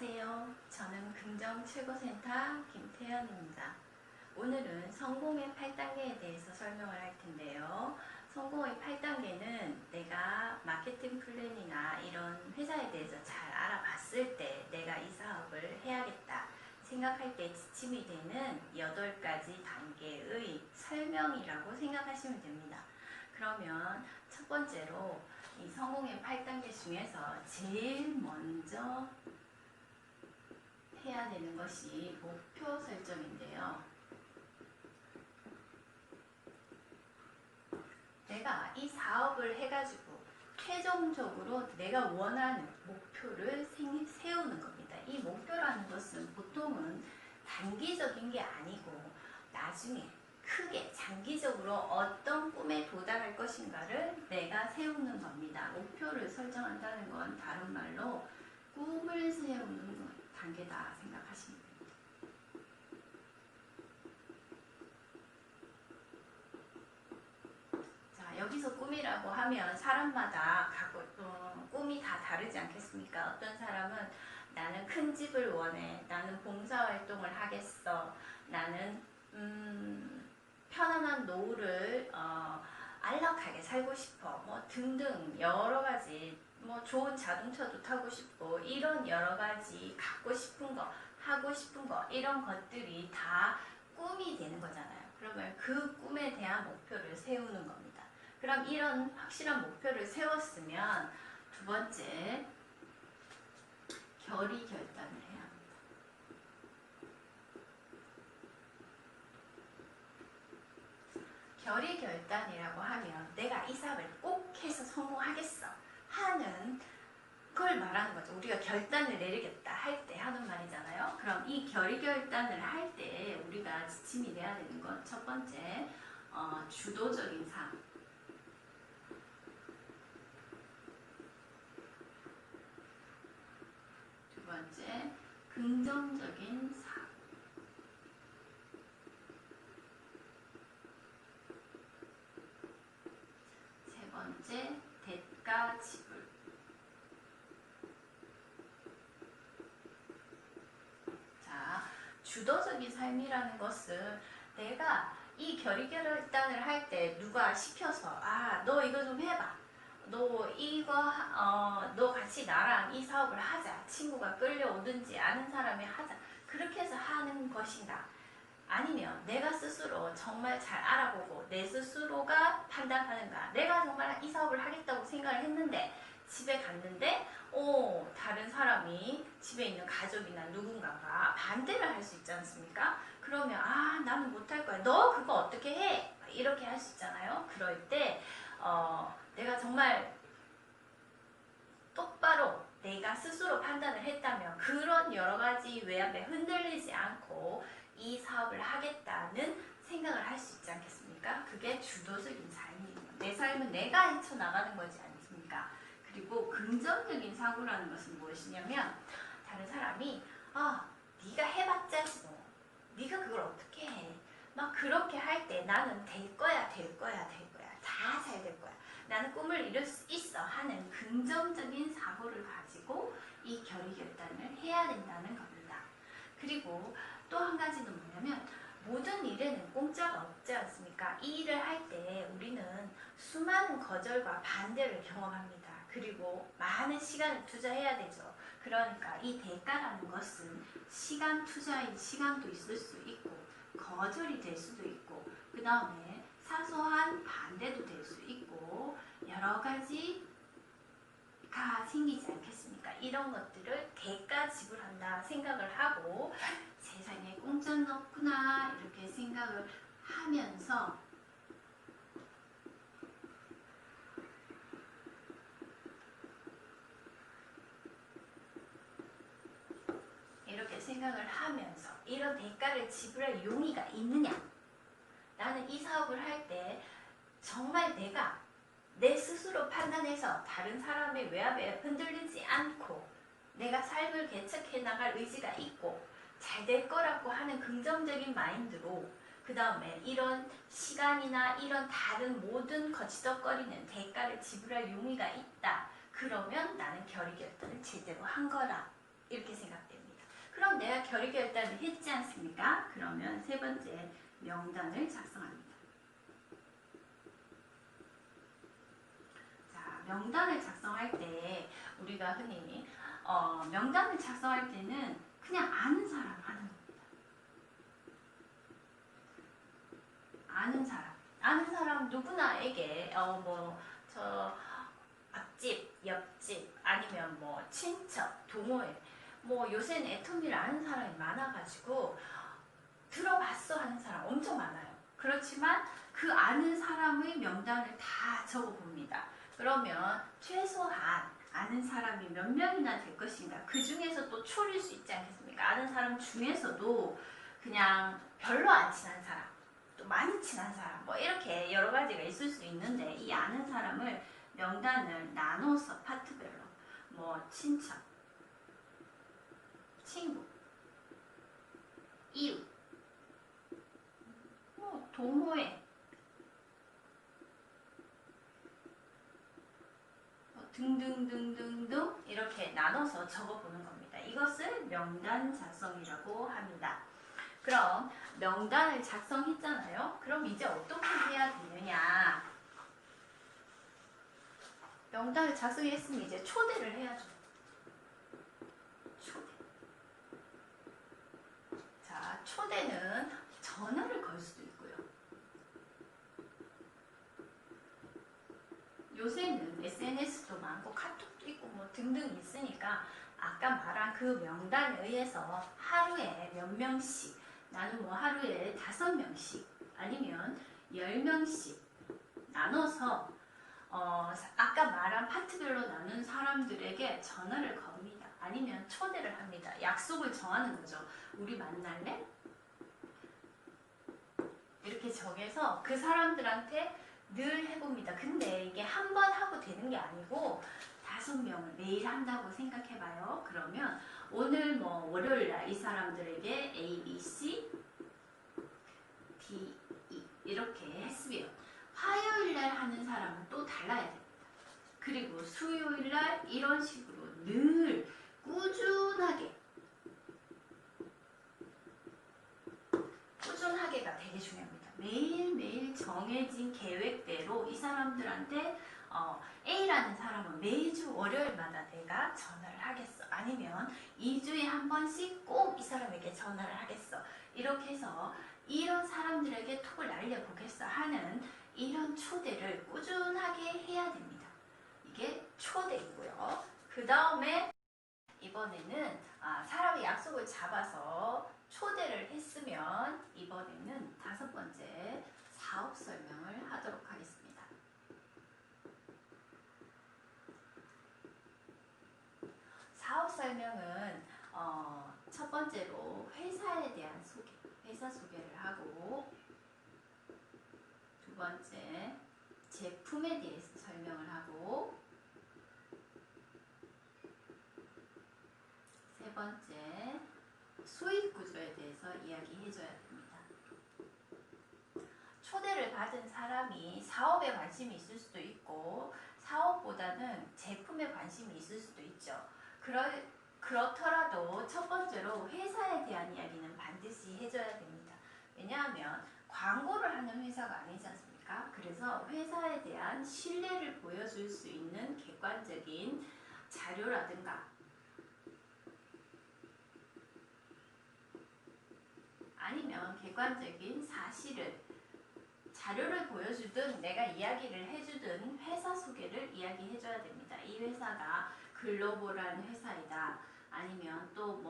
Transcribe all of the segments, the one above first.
안녕하세요. 저는 긍정최고센터 김태연입니다. 오늘은 성공의 8단계에 대해서 설명을 할 텐데요. 성공의 8단계는 내가 마케팅 플랜이나 이런 회사에 대해서 잘 알아봤을 때 내가 이 사업을 해야겠다 생각할 때 지침이 되는 8가지 단계의 설명이라고 생각하시면 됩니다. 그러면 첫 번째로 이 성공의 8단계 중에서 제일 먼저 해야 되는 것이 목표 설정인데요. 내가 이 사업을 해가지고 최종적으로 내가 원하는 목표를 세우는 겁니다. 이 목표라는 것은 보통은 단기적인 게 아니고 나중에 크게 장기적으로 어떤 꿈에 도달할 것인가를 내가 세우는 겁니다. 목표를 설정한다는 건 다른 말로 꿈을 세우는 단계다 생각하시면 됩니다. 자, 여기서 꿈이라고 하면 사람마다 꿈이 다 다르지 않겠습니까? 어떤 사람은 나는 큰 집을 원해, 나는 봉사활동을 하겠어, 나는 편안한 노후를 안락하게 살고 싶어, 뭐 등등 여러 가지, 뭐 좋은 자동차도 타고 싶고 이런 여러 가지 갖고 싶은 거, 하고 싶은 거 이런 것들이 다 꿈이 되는 거잖아요. 그러면 그 꿈에 대한 목표를 세우는 겁니다. 그럼 이런 확실한 목표를 세웠으면 두 번째 결의 결단을 해야 합니다. 결의 결단이라고 하면 내가 이 사업을 꼭 해서 성공하겠어 하는 그걸 말하는 거죠. 우리가 결단을 내리겠다 할 때 하는 말이잖아요. 그럼 이 결의 결단을 할 때 우리가 지침이 돼야 되는 건 첫 번째 주도적인 삶, 두 번째 긍정적인 삶, 세 번째 대가 지불. 자, 주도적인 삶이라는 것은 내가 이 결의 결단을 할 때 누가 시켜서 너 이거 좀 해봐, 너 같이 나랑 이 사업을 하자, 친구가 끌려오든지 아는 사람이 하자, 그렇게 해서 하는 것인가, 아니면 내가 스스로 정말 잘 알아보고 내 스스로가 판단하는가. 내가 정말 이 사업을 하겠다고 생각을 했는데 집에 갔는데 다른 사람이, 집에 있는 가족이나 누군가가 반대를 할 수 있지 않습니까? 그러면 나는 못할 거야, 너 그거 어떻게 해? 이렇게 할 수 있잖아요. 그럴 때 내가 정말 똑바로 내가 스스로 판단을 했다면 그런 여러 가지 외압에 흔들리지 않고 이 사업을 하겠다는 생각을 할 수 있지 않겠습니까? 그게 주도적인 삶이에요. 내 삶은 내가 헤쳐나가는 거지 않습니까? 그리고 긍정적인 사고라는 것은 무엇이냐면 다른 사람이 네가 해봤자지 뭐, 네가 그걸 어떻게 해, 막 그렇게 할 때 나는 될 거야 다 잘 될 거야, 나는 꿈을 이룰 수 있어 하는 긍정적인 사고를 가지고 이 결의 결단을 해야 된다는 겁니다. 그리고 또 한 가지는 뭐냐면 모든 일에는 공짜가 없지 않습니까? 이 일을 할 때 우리는 수많은 거절과 반대를 경험합니다. 그리고 많은 시간을 투자해야 되죠. 그러니까 이 대가라는 것은 시간 투자인 시간도 있을 수 있고 거절이 될 수도 있고 그 다음에 사소한 반대도 될 수 있고 여러 가지가 생기지 않겠습니까? 이런 것들을 대가 지불한다 생각을 하고 세상에 공짜는 없구나 이렇게 생각을 하면서 이런 대가를 지불할 용의가 있느냐, 나는 이 사업을 할 때 정말 내가 내 스스로 판단해서 다른 사람의 외압에 흔들리지 않고 내가 삶을 개척해 나갈 의지가 있고 잘 될 거라고 하는 긍정적인 마인드로 그 다음에 이런 시간이나 이런 다른 모든 거치덕거리는 대가를 지불할 용의가 있다. 그러면 나는 결의 결단을 제대로 한 거라 이렇게 생각됩니다. 그럼 내가 결의 결단을 했지 않습니까? 그러면 세 번째 명단을 작성합니다. 자, 명단을 작성할 때 우리가 흔히 명단을 작성할 때는 그냥 아는 사람 하는 겁니다. 아는 사람 누구나에게 저 앞집, 옆집 아니면 뭐 친척, 동호회 요새는 애터미를 아는 사람이 많아가지고 들어봤어 하는 사람 엄청 많아요. 그렇지만 그 아는 사람의 명단을 다 적어봅니다. 그러면 최소한 아는 사람이 몇 명이나 될 것인가. 그 중에서 또 추릴 수 있지 않겠습니까? 아는 사람 중에서도 그냥 별로 안 친한 사람, 또 많이 친한 사람 이렇게 여러 가지가 있을 수 있는데 이 아는 사람을 명단을 나눠서 파트별로 친척, 친구, 이웃, 동호회 등등등등등 이렇게 나눠서 적어보는 겁니다. 이것을 명단 작성이라고 합니다. 그럼 명단을 작성했잖아요. 그럼 이제 어떻게 해야 되느냐? 명단을 작성했으면 이제 초대를 해야죠. 초대. 자, 초대는 전화를 걸 수도 있고요. 요새는 SNS도 많고 카톡도 있고 등등 있으니까 아까 말한 그 명단에 의해서 하루에 몇 명씩, 나는 하루에 5명씩 아니면 10명씩 나눠서 아까 말한 파트별로 나눈 사람들에게 전화를 겁니다. 아니면 초대를 합니다. 약속을 정하는 거죠. 우리 만날래? 이렇게 정해서 그 사람들한테 늘 해봅니다. 근데 이게 한 번 하고 되는 게 아니고 5명을 매일 한다고 생각해봐요. 그러면 오늘 월요일날 이 사람들에게 A, B, C, D, E 이렇게 했으면 화요일날 하는 사람은 또 달라야 됩니다. 그리고 수요일날 이런 식으로 늘 꾸준하게가 되게 중요합니다. 매일매일 정해진 계획대로 이 사람들한테 A라는 사람은 매주 월요일마다 내가 전화를 하겠어. 아니면 2주에 한 번씩 꼭 이 사람에게 전화를 하겠어. 이렇게 해서 이런 사람들에게 톡을 날려보겠어 하는 이런 초대를 꾸준하게 해야 됩니다. 이게 초대이고요. 그 다음에 이번에는 사람의 약속을 잡아서 초대를 했으면 이번에는 5번째 사업 설명을 하도록 하겠습니다. 사업 설명은 첫 번째로 회사에 대한 소개, 회사 소개를 하고, 두 번째 제품에 대해서 설명을 하고, 세 번째 수익 구조에 대해서 이야기해줘야 됩니다. 초대를 받은 사람이 사업에 관심이 있을 수도 있고 사업보다는 제품에 관심이 있을 수도 있죠. 그렇더라도 첫 번째로 회사에 대한 이야기는 반드시 해줘야 됩니다. 왜냐하면 광고를 하는 회사가 아니지 않습니까? 그래서 회사에 대한 신뢰를 보여줄 수 있는 객관적인 자료라든가 아니면 객관적인 사실을 자료를 보여주든 내가 이야기를 해주든 회사 소개를 이야기해줘야 됩니다. 이 회사가 글로벌한 회사이다. 아니면 또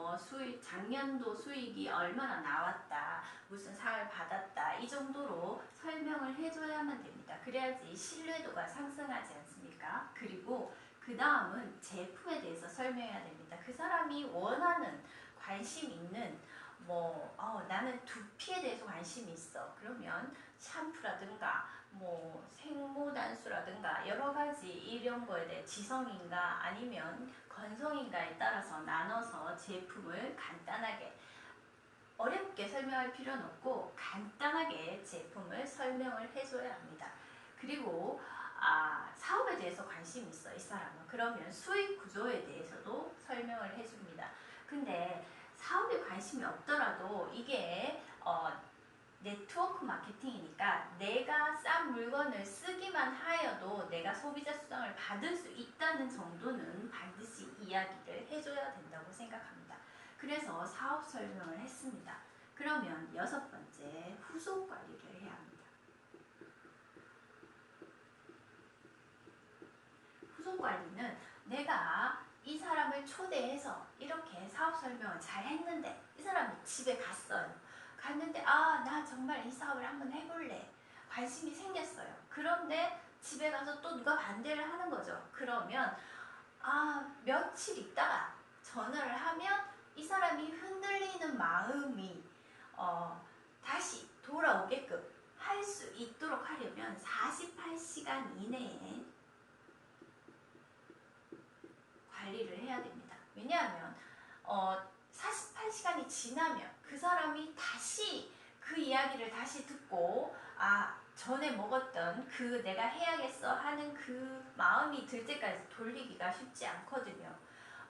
작년도 수익이 얼마나 나왔다. 무슨 상을 받았다. 이 정도로 설명을 해줘야만 됩니다. 그래야지 신뢰도가 상승하지 않습니까? 그리고 그 다음은 제품에 대해서 설명해야 됩니다. 그 사람이 원하는 관심 있는 나는 두피에 대해서 관심이 있어. 그러면 샴푸라든가 생모단수라든가 여러 가지 이런 거에 대해 지성인가 아니면 건성인가에 따라서 나눠서 제품을 간단하게 어렵게 설명할 필요는 없고 간단하게 제품을 설명을 해줘야 합니다. 그리고 사업에 대해서 관심이 있어 이 사람은. 그러면 수익 구조에 대해서도 설명을 해줍니다. 근데 사업에 관심이 없더라도 이게 네트워크 마케팅이니까 내가 싼 물건을 쓰기만 하여도 내가 소비자 수당을 받을 수 있다는 정도는 반드시 이야기를 해줘야 된다고 생각합니다. 그래서 사업 설명을 했습니다. 그러면 6번째, 후속 관리를 해야 합니다. 후속 관리는 내가 이 사람을 초대해서 이렇게 사업 설명을 잘 했는데 이 사람이 집에 갔어요. 갔는데 나 정말 이 사업을 한번 해볼래. 관심이 생겼어요. 그런데 집에 가서 또 누가 반대를 하는 거죠. 그러면 며칠 있다가 전화를 하면 이 사람이 흔들리는 마음이 다시 돌아오게끔 할 수 있도록 하려면 48시간 이내에 관리를 해야 됩니다. 왜냐하면 48시간이 지나면 그 사람이 다시 그 이야기를 다시 듣고 전에 먹었던 그 내가 해야겠어 하는 그 마음이 들 때까지 돌리기가 쉽지 않거든요.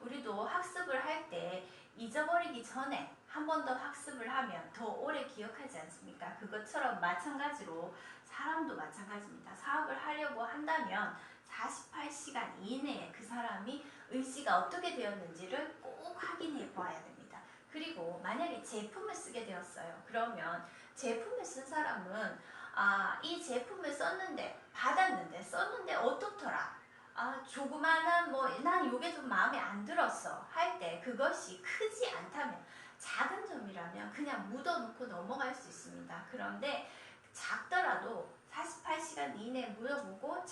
우리도 학습을 할 때 잊어버리기 전에 한 번 더 학습을 하면 더 오래 기억하지 않습니까? 그것처럼 마찬가지로 사람도 마찬가지입니다. 사업을 하려고 한다면 48시간 이내에 그 사람이 의지가 어떻게 되었는지를 꼭 확인해 보아야 됩니다. 그리고 만약에 제품을 쓰게 되었어요. 그러면 제품을 쓴 사람은 이 제품을 썼는데 어떻더라? 조그마한 난 이게 좀 마음에 안 들었어 할 때 그것이 크지 않다면 작은 점이라면 그냥 묻어놓고 넘어갈 수 있습니다. 그런데 작더라도 48시간 이내에 물어보고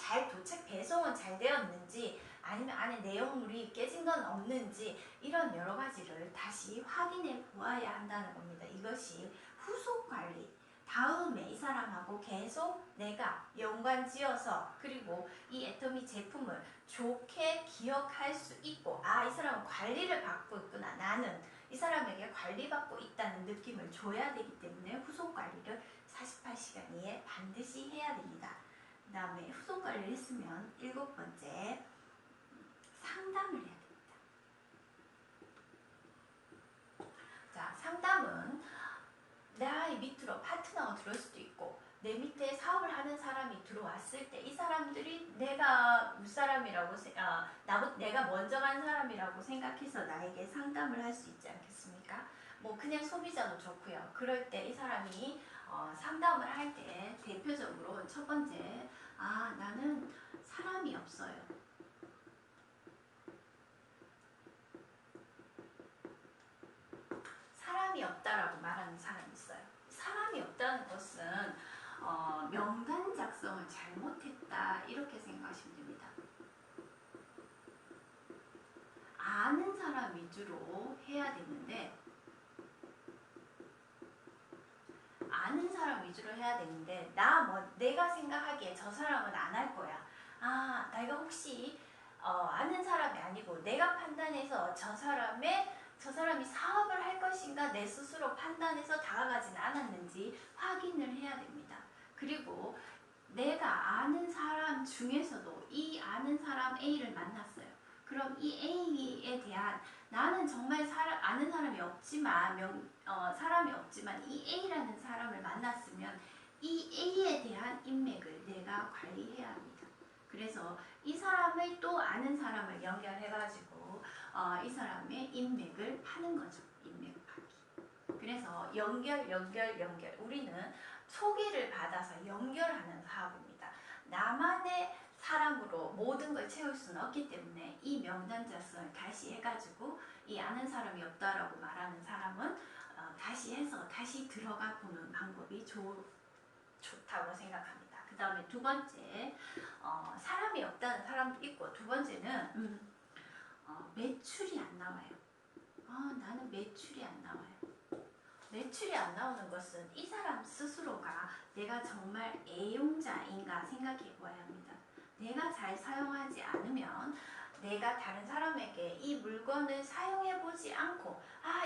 배송은 잘 되었는지 아니면 안에 내용물이 깨진 건 없는지 이런 여러 가지를 다시 확인해 보아야 한다는 겁니다. 이것이 후속 관리. 다음에 이 사람하고 계속 내가 연관지어서 그리고 이 애터미 제품을 좋게 기억할 수 있고 이 사람은 관리를 받고 있구나. 나는 이 사람에게 관리받고 있다는 느낌을 줘야 되기 때문에 후속 관리를 48시간 이에 반드시 해야 됩니다. 그 다음에 후속 관리를 했으면 7번째, 상담을 해야 됩니다. 자, 상담은 나의 밑으로 파트너가 들어올 수도 있고 내 밑에 사업을 하는 사람이 들어왔을 때 이 사람들이 내가 윗사람이라고 내가 먼저 간 사람이라고 생각해서 나에게 상담을 할 수 있지 않겠습니까? 그냥 소비자도 좋고요. 그럴 때 이 사람이 상담을 할 때 대표적으로 첫 번째, 나는 사람이 없어요. 사람이 없다라고 말하는 사람이 있어요. 사람이 없다는 것은 명단 작성을 잘못했다 이렇게 생각하시면 됩니다. 아는 사람 위주로 해야 되는데 내가 생각하기에 저 사람은 안 할 거야. 내가 혹시 아는 사람이 아니고 내가 판단해서 저 사람이 사업을 할 것인가 내 스스로 판단해서 다가가지는 않았는지 확인을 해야 됩니다. 그리고 내가 아는 사람 중에서도 이 아는 사람 A를 만났어요. 그럼 이 A에 대한 나는 정말 아는 사람이 없지만 이 A라는 사람을 만났으면 이 A에 대한 인맥을 내가 관리해야 합니다. 그래서 이 사람을 또 아는 사람을 연결해가지고 이 사람의 인맥을 파는 거죠. 인맥 파기. 그래서 연결. 우리는 소개를 받아서 연결하는 사업입니다. 나만의 사람으로 모든 걸 채울 수는 없기 때문에 이 명단 작성을 다시 해가지고 이 아는 사람이 없다라고 말하는 사람은 다시 해서 다시 들어가 보는 방법이 좋다고 생각합니다. 그 다음에 두 번째, 사람이 없다는 사람도 있고 두 번째는 매출이 안 나와요. 나는 매출이 안 나와요. 매출이 안 나오는 것은 이 사람 스스로가 내가 정말 애용자인가 생각해 보아야 합니다. 내가 잘 사용하지 않으면 내가 다른 사람에게 이 물건을 사용해 보지 않고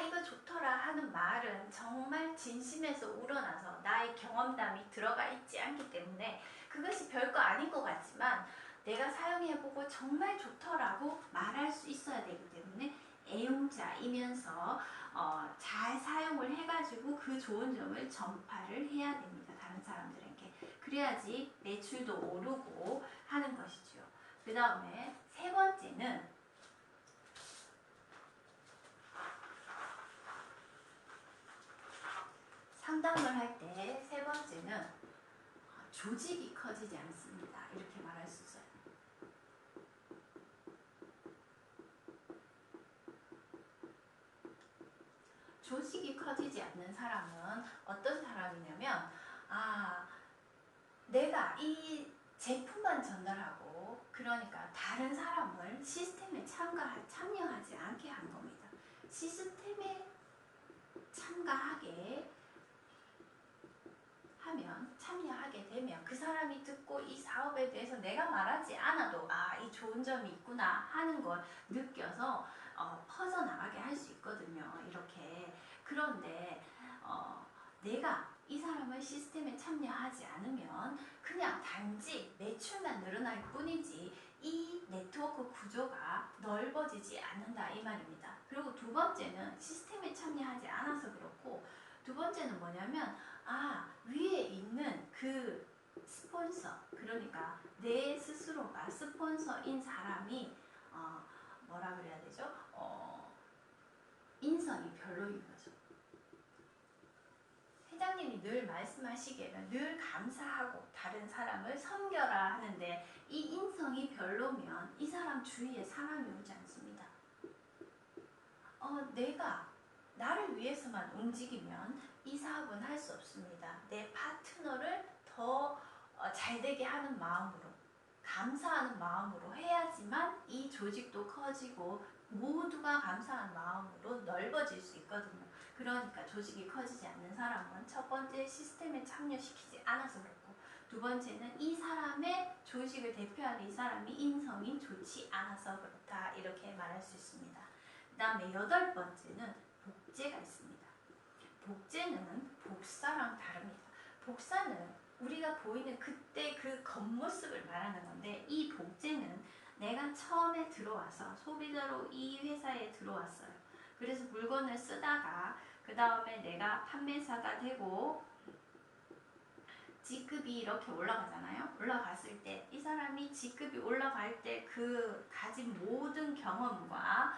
이거 좋더라 하는 말은 정말 진심에서 우러나서 나의 경험담이 들어가 있지 않기 때문에 그것이 별거 아닌 것 같지만 내가 사용해 보고 정말 좋더라고 말할 수 있어야 되기 때문에 애용자이면서 잘 사용을 해가지고 그 좋은 점을 전파를 해야 됩니다. 다른 사람들에게. 그래야지 매출도 오르고 하는 것이죠. 그 다음에 세 번째는 상담을 할 때 세 번째는 조직이 커지지 않습니다. 이렇게 말할 수 있어요. 조직이 커지지 않는 사람은 어떤 사람이냐면 내가 이 제품만 전달하고 그러니까 다른 사람을 시스템에 참여하지 않게 한 겁니다. 시스템에 참여하게 되면 그 사람이 듣고 이 사업에 대해서 내가 말하지 않아도 이 좋은 점이 있구나 하는 걸 느껴서 퍼져나가게 할 수 있거든요. 이렇게. 그런데 내가 이 사람을 시스템에 참여하지 않으면 그냥 단지 매출만 늘어날 뿐이지 이 네트워크 구조가 넓어지지 않는다 이 말입니다. 그리고 두 번째는 시스템에 참여하지 않아서 그렇고, 두 번째는 뭐냐면 위에 있는 그 스폰서, 그러니까 내 스스로가 스폰서인 사람이 뭐라 그래야 되죠? 인성이 별로인 거죠. 회장님이 늘 말씀하시기에는 늘 감사하고 다른 사람을 섬겨라 하는데 이 인성이 별로면 이 사람 주위에 사람이 오지 않습니다. 내가 나를 위해서만 움직이면 이 사업은 할 수 없습니다. 내 파트너를 더 잘되게 하는 마음으로, 감사하는 마음으로 해야지만 이 조직도 커지고 모두가 감사한 마음으로 넓어질 수 있거든요. 그러니까 조직이 커지지 않는 사람은 첫 번째 시스템에 참여시키지 않아서 그렇고, 두 번째는 이 사람의 조직을 대표하는 이 사람이 인성이 좋지 않아서 그렇다 이렇게 말할 수 있습니다. 그 다음에 여덟 번째는 복제가 있습니다. 복제는 복사랑 다릅니다. 복사는 우리가 보이는 그때 그 겉모습을 말하는 건데, 이 복제는 내가 처음에 들어와서 소비자로 이 회사에 들어왔어요. 그래서 물건을 쓰다가 그 다음에 내가 판매사가 되고 직급이 이렇게 올라가잖아요. 올라갔을 때 이 사람이 직급이 올라갈 때 그 가진 모든 경험과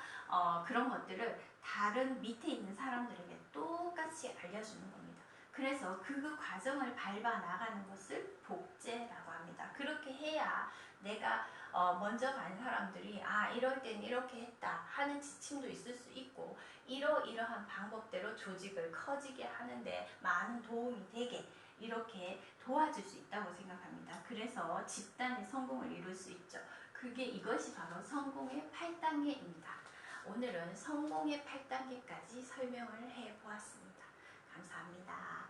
그런 것들을 다른 밑에 있는 사람들에게 똑같이 알려주는 겁니다. 그래서 그 과정을 밟아 나가는 것을 복제라고 합니다. 그렇게 해야 내가 먼저 간 사람들이 이럴 땐 이렇게 했다 하는 지침도 있을 수 있고, 이러이러한 방법대로 조직을 커지게 하는데 많은 도움이 되게 이렇게 도와줄 수 있다고 생각합니다. 그래서 집단의 성공을 이룰 수 있죠. 이것이 바로 성공의 8단계입니다. 오늘은 성공의 8단계까지 설명을 해보았습니다. 감사합니다.